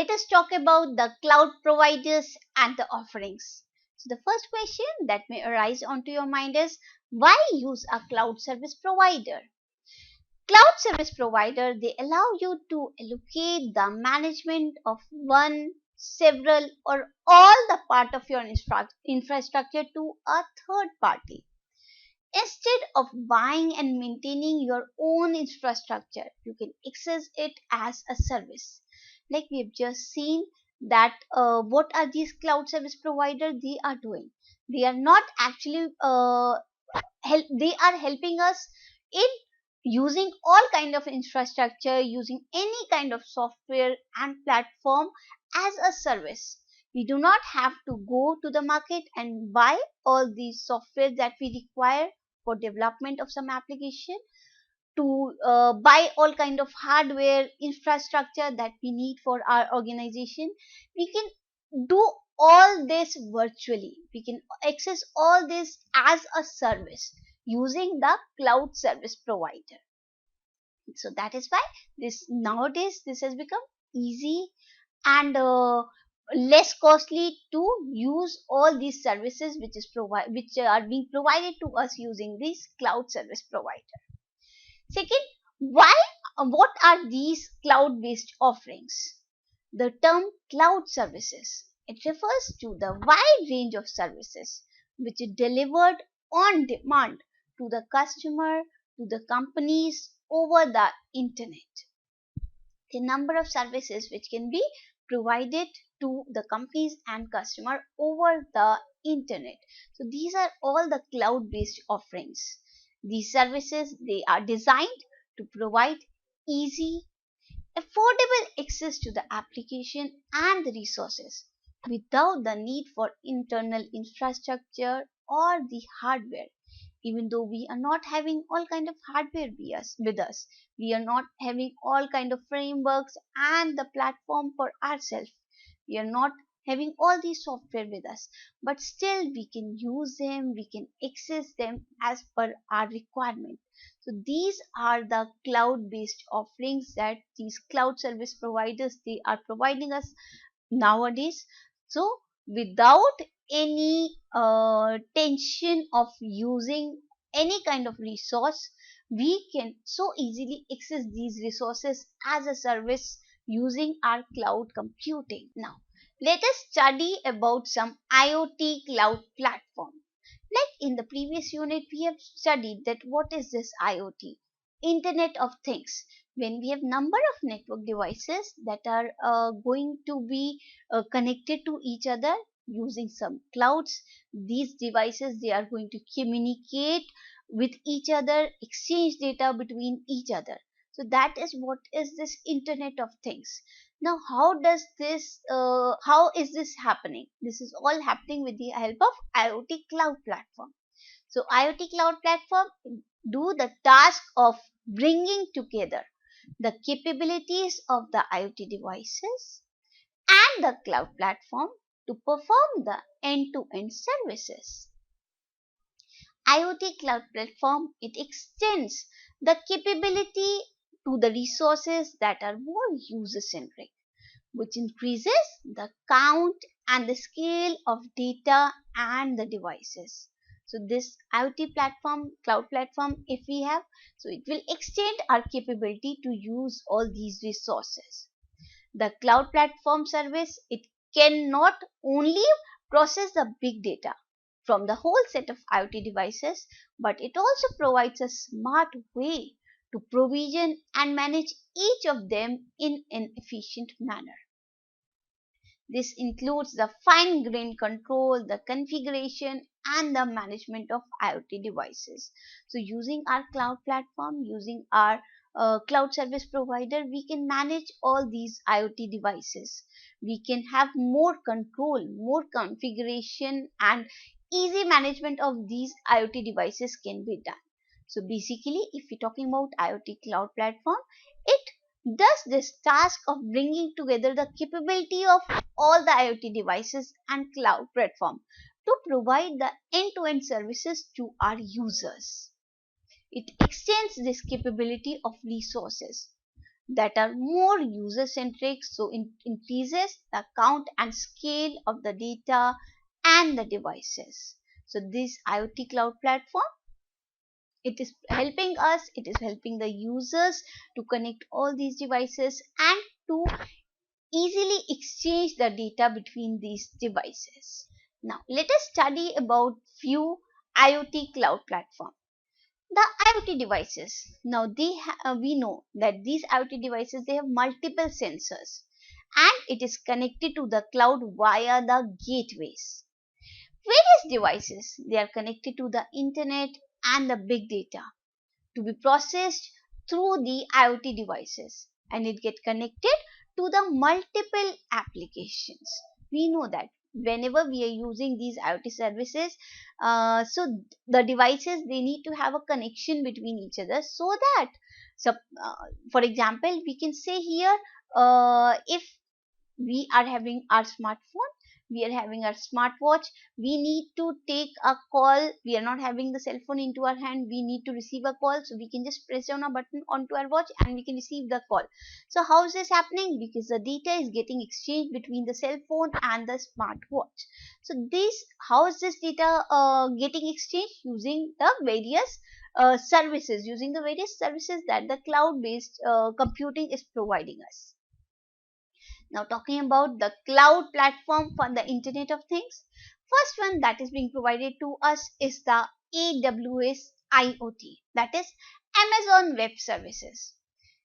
let us talk about the cloud providers and the offerings. So the first question that may arise onto your mind is, why use a cloud service provider? Cloud service provider, they allow you to allocate the management of one, several, or all the part of your infrastructure to a third party. Instead of buying and maintaining your own infrastructure, you can access it as a service. Like we have just seen that what are these cloud service providers they are doing? They are not actually they are helping us in using all kind of infrastructure, using any kind of software and platform as a service. We do not have to go to the market and buy all these software that we require for development of some application, to buy all kind of hardware infrastructure that we need for our organization. We can do all this virtually. We can access all this as a service using the cloud service provider. So that is why this nowadays this has become easy and less costly to use all these services which are being provided to us using this cloud service provider. Second, why what are these cloud based offerings? The term cloud services, it refers to the wide range of services which is delivered on demand to the customer, to the companies over the internet. The number of services which can be provided to the companies and customer over the internet. So these are all the cloud based offerings. These services, they are designed to provide easy, affordable access to the application and the resources without the need for internal infrastructure or the hardware. Even though we are not having all kind of hardware with us, we are not having all kind of frameworks and the platform for ourselves, we are not having all these software with us, but still we can use them, we can access them as per our requirement. So these are the cloud based offerings that these cloud service providers they are providing us nowadays. So without any tension of using any kind of resource, we can so easily access these resources as a service using our cloud computing. Now let us study about some IoT cloud platform. Like in the previous unit, we have studied that what is this IoT? Internet of Things. When we have number of network devices that are going to be connected to each other using some clouds, these devices they are going to communicate with each other, exchange data between each other. So that is what is this Internet of Things. Now how is this happening? This is all happening with the help of IoT cloud platform. So IoT cloud platform do the task of bringing together the capabilities of the IoT devices and the cloud platform to perform the end-to-end services. IoT cloud platform, it extends the capability to the resources that are more user-centric, which increases the count and the scale of data and the devices. So this IoT platform, cloud platform, if we have, so it will extend our capability to use all these resources. The cloud platform service, it cannot only process the big data from the whole set of IoT devices, but it also provides a smart way to provision and manage each of them in an efficient manner. This includes the fine-grained control, the configuration and the management of IoT devices. So using our cloud platform, using our cloud service provider, we can manage all these IoT devices. We can have more control, more configuration and easy management of these IoT devices can be done. So basically, if we're talking about IoT cloud platform, it does this task of bringing together the capability of all the IoT devices and cloud platform to provide the end-to-end services to our users. It extends this capability of resources. that are more user centric, so it increases the count and scale of the data and the devices. So this IoT cloud platform, it is helping us, it is helping the users to connect all these devices and to easily exchange the data between these devices. Now let us study about few IoT cloud platform. The IoT devices. Now we know that these IoT devices, they have multiple sensors and it is connected to the cloud via the gateways. Various devices, they are connected to the internet and the big data to be processed through the IoT devices, and it get connected to the multiple applications. We know that whenever we are using these IoT services, so the devices, they need to have a connection between each other, so that so, for example, we can say here, if we are having our smartphone, we are having our smartwatch, we need to take a call, we are not having the cell phone into our hand, we need to receive a call, so we can just press down a button onto our watch and we can receive the call. So how is this happening? Because the data is getting exchanged between the cell phone and the smartwatch. So this, how is this data getting exchanged? Using the various services, using the various services that the cloud based computing is providing us. Now talking about the cloud platform for the Internet of Things, first one that is being provided to us is the AWS IoT, that is Amazon Web Services.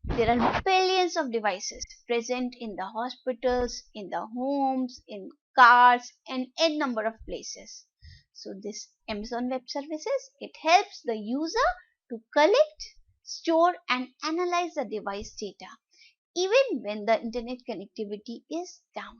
There are billions of devices present in the hospitals, in the homes, in cars, and n number of places. So this Amazon Web Services, it helps the user to collect, store, and analyze the device data even when the internet connectivity is down.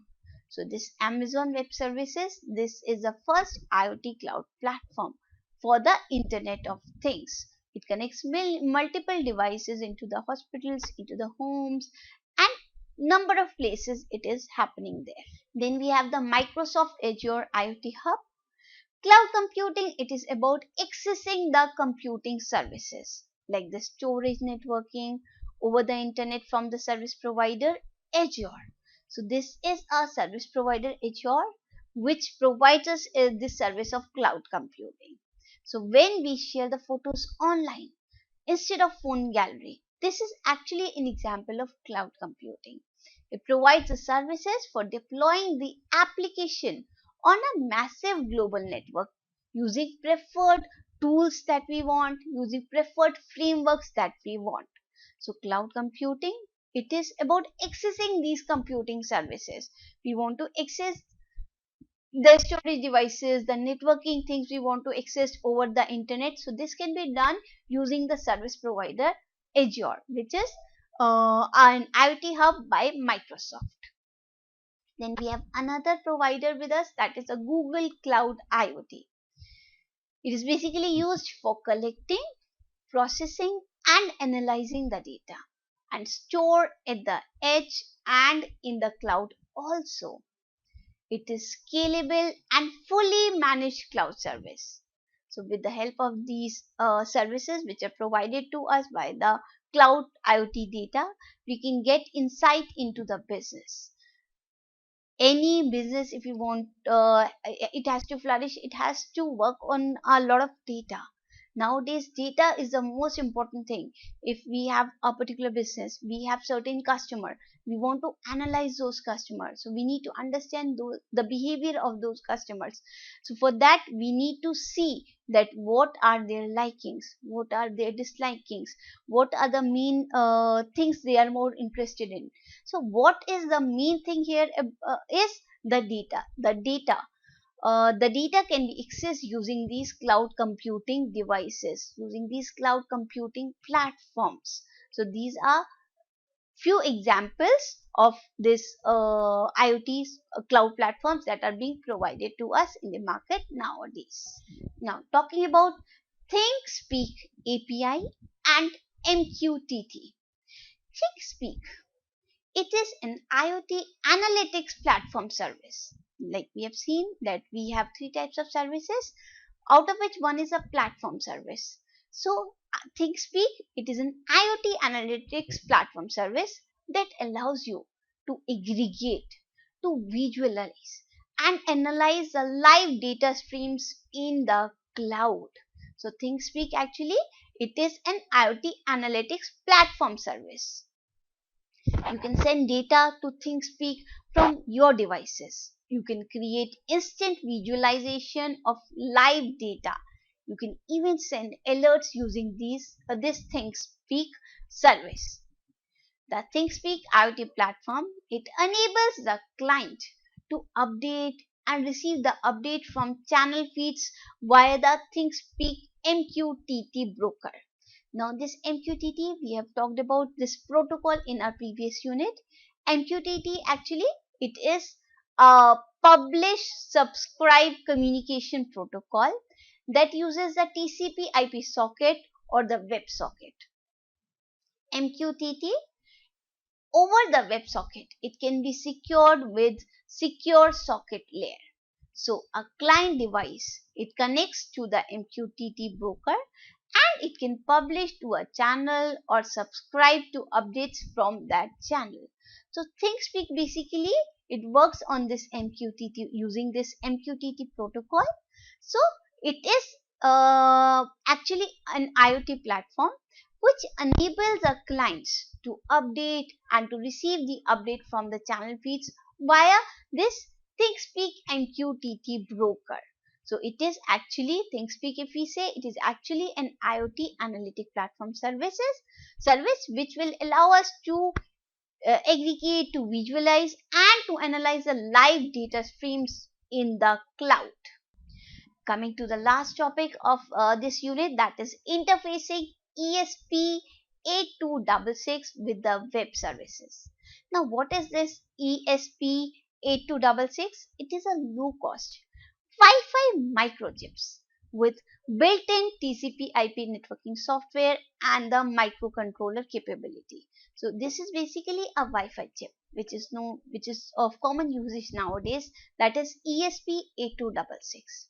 So this Amazon Web Services, this is the first IoT cloud platform for the Internet of Things. It connects multiple devices into the hospitals, into the homes, and number of places it is happening there. Then we have the Microsoft Azure IoT Hub. Cloud computing, it is about accessing the computing services like the storage networking over the internet from the service provider Azure. So this is a service provider Azure which provides us this service of cloud computing. So when we share the photos online instead of phone gallery, this is actually an example of cloud computing. It provides the services for deploying the application on a massive global network using preferred tools that we want, using preferred frameworks that we want. So cloud computing, it is about accessing these computing services. We want to access the storage devices, the networking things we want to access over the internet. So this can be done using the service provider Azure, which is an IoT hub by Microsoft. Then we have another provider with us, that is a Google Cloud IoT. It is basically used for collecting, processing, and analyzing the data and store at the edge and in the cloud also. It is scalable and fully managed cloud service. So with the help of these services which are provided to us by the cloud IoT data, we can get insight into the business. Any business, if you want it has to flourish, it has to work on a lot of data. Nowadays data is the most important thing. If we have a particular business, we have certain customer, we want to analyze those customers, so we need to understand the behavior of those customers. So for that we need to see that what are their likings, what are their dislikings, what are the main things they are more interested in. So what is the main thing here is the data. The data can be accessed using these cloud computing devices, using these cloud computing platforms. So these are few examples of this IoT cloud platforms that are being provided to us in the market nowadays. Now talking about ThinkSpeak API and MQTT. ThinkSpeak, it is an IoT analytics platform service. Like we have seen that we have three types of services, out of which one is a platform service. So ThinkSpeak, it is an IoT analytics platform service that allows you to aggregate, to visualize and analyze the live data streams in the cloud. So ThinkSpeak actually, it is an IoT analytics platform service. You can send data to ThinkSpeak from your devices. You can create instant visualization of live data. You can even send alerts using this ThinkSpeak service. The ThinkSpeak IoT platform, it enables the client to update and receive the update from channel feeds via the ThinkSpeak MQTT broker. Now this MQTT, we have talked about this protocol in our previous unit. MQTT actually, it is a publish subscribe communication protocol that uses the TCP IP socket or the web socket. MQTT over the web socket, it can be secured with secure socket layer. So a client device, it connects to the MQTT broker and it can publish to a channel or subscribe to updates from that channel. So ThinkSpeak basically, it works on this MQTT using this MQTT protocol. So it is actually an IoT platform which enables the clients to update and to receive the update from the channel feeds via this ThinkSpeak MQTT broker. So it is actually ThinkSpeak, if we say, it is actually an IoT analytic platform service which will allow us to aggregate, to visualize and to analyze the live data streams in the cloud. Coming to the last topic of this unit, that is interfacing ESP8266 with the web services. Now what is this ESP8266? It is a low cost Wi-Fi microchips with built-in TCP IP networking software and the microcontroller capability. So this is basically a Wi-Fi chip which is of common usage nowadays, that is ESP8266.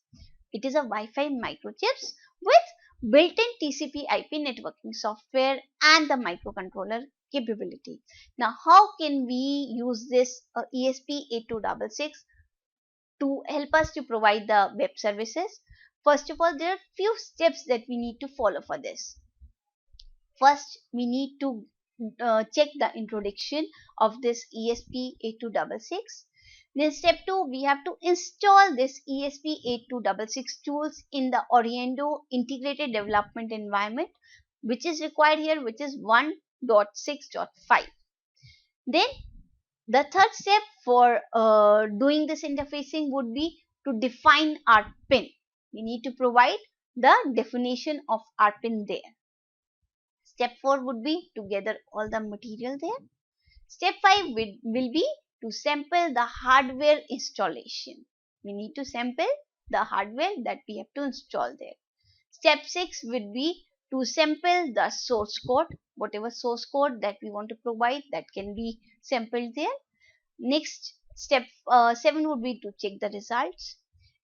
It is a Wi-Fi microchips with built-in TCP IP networking software and the microcontroller capability. Now how can we use this ESP8266 to help us to provide the web services? First of all, there are few steps that we need to follow for this. First, we need to check the introduction of this ESP8266. Then step 2, we have to install this ESP8266 tools in the Oriendo integrated development environment, which is required here, which is 1.6.5. Then the third step for doing this interfacing would be to define our pin. We need to provide the definition of our pin there. Step 4 would be to gather all the material there. Step 5 will be to sample the hardware installation. We need to sample the hardware that we have to install there. Step 6 would be to sample the source code, whatever source code that we want to provide, that can be sampled there. Next, step 7 would be to check the results,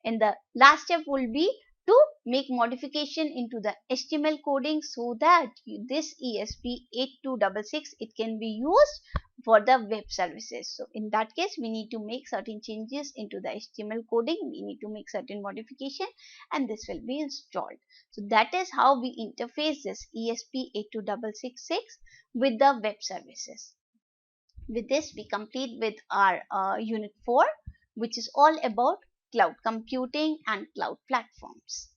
and the last step will be to make modification into the HTML coding so that this ESP8266, it can be used for the web services. So in that case, we need to make certain changes into the HTML coding, we need to make certain modification, and this will be installed. So that is how we interface this ESP8266 with the web services. With this, we complete with our unit 4, which is all about cloud computing and cloud platforms.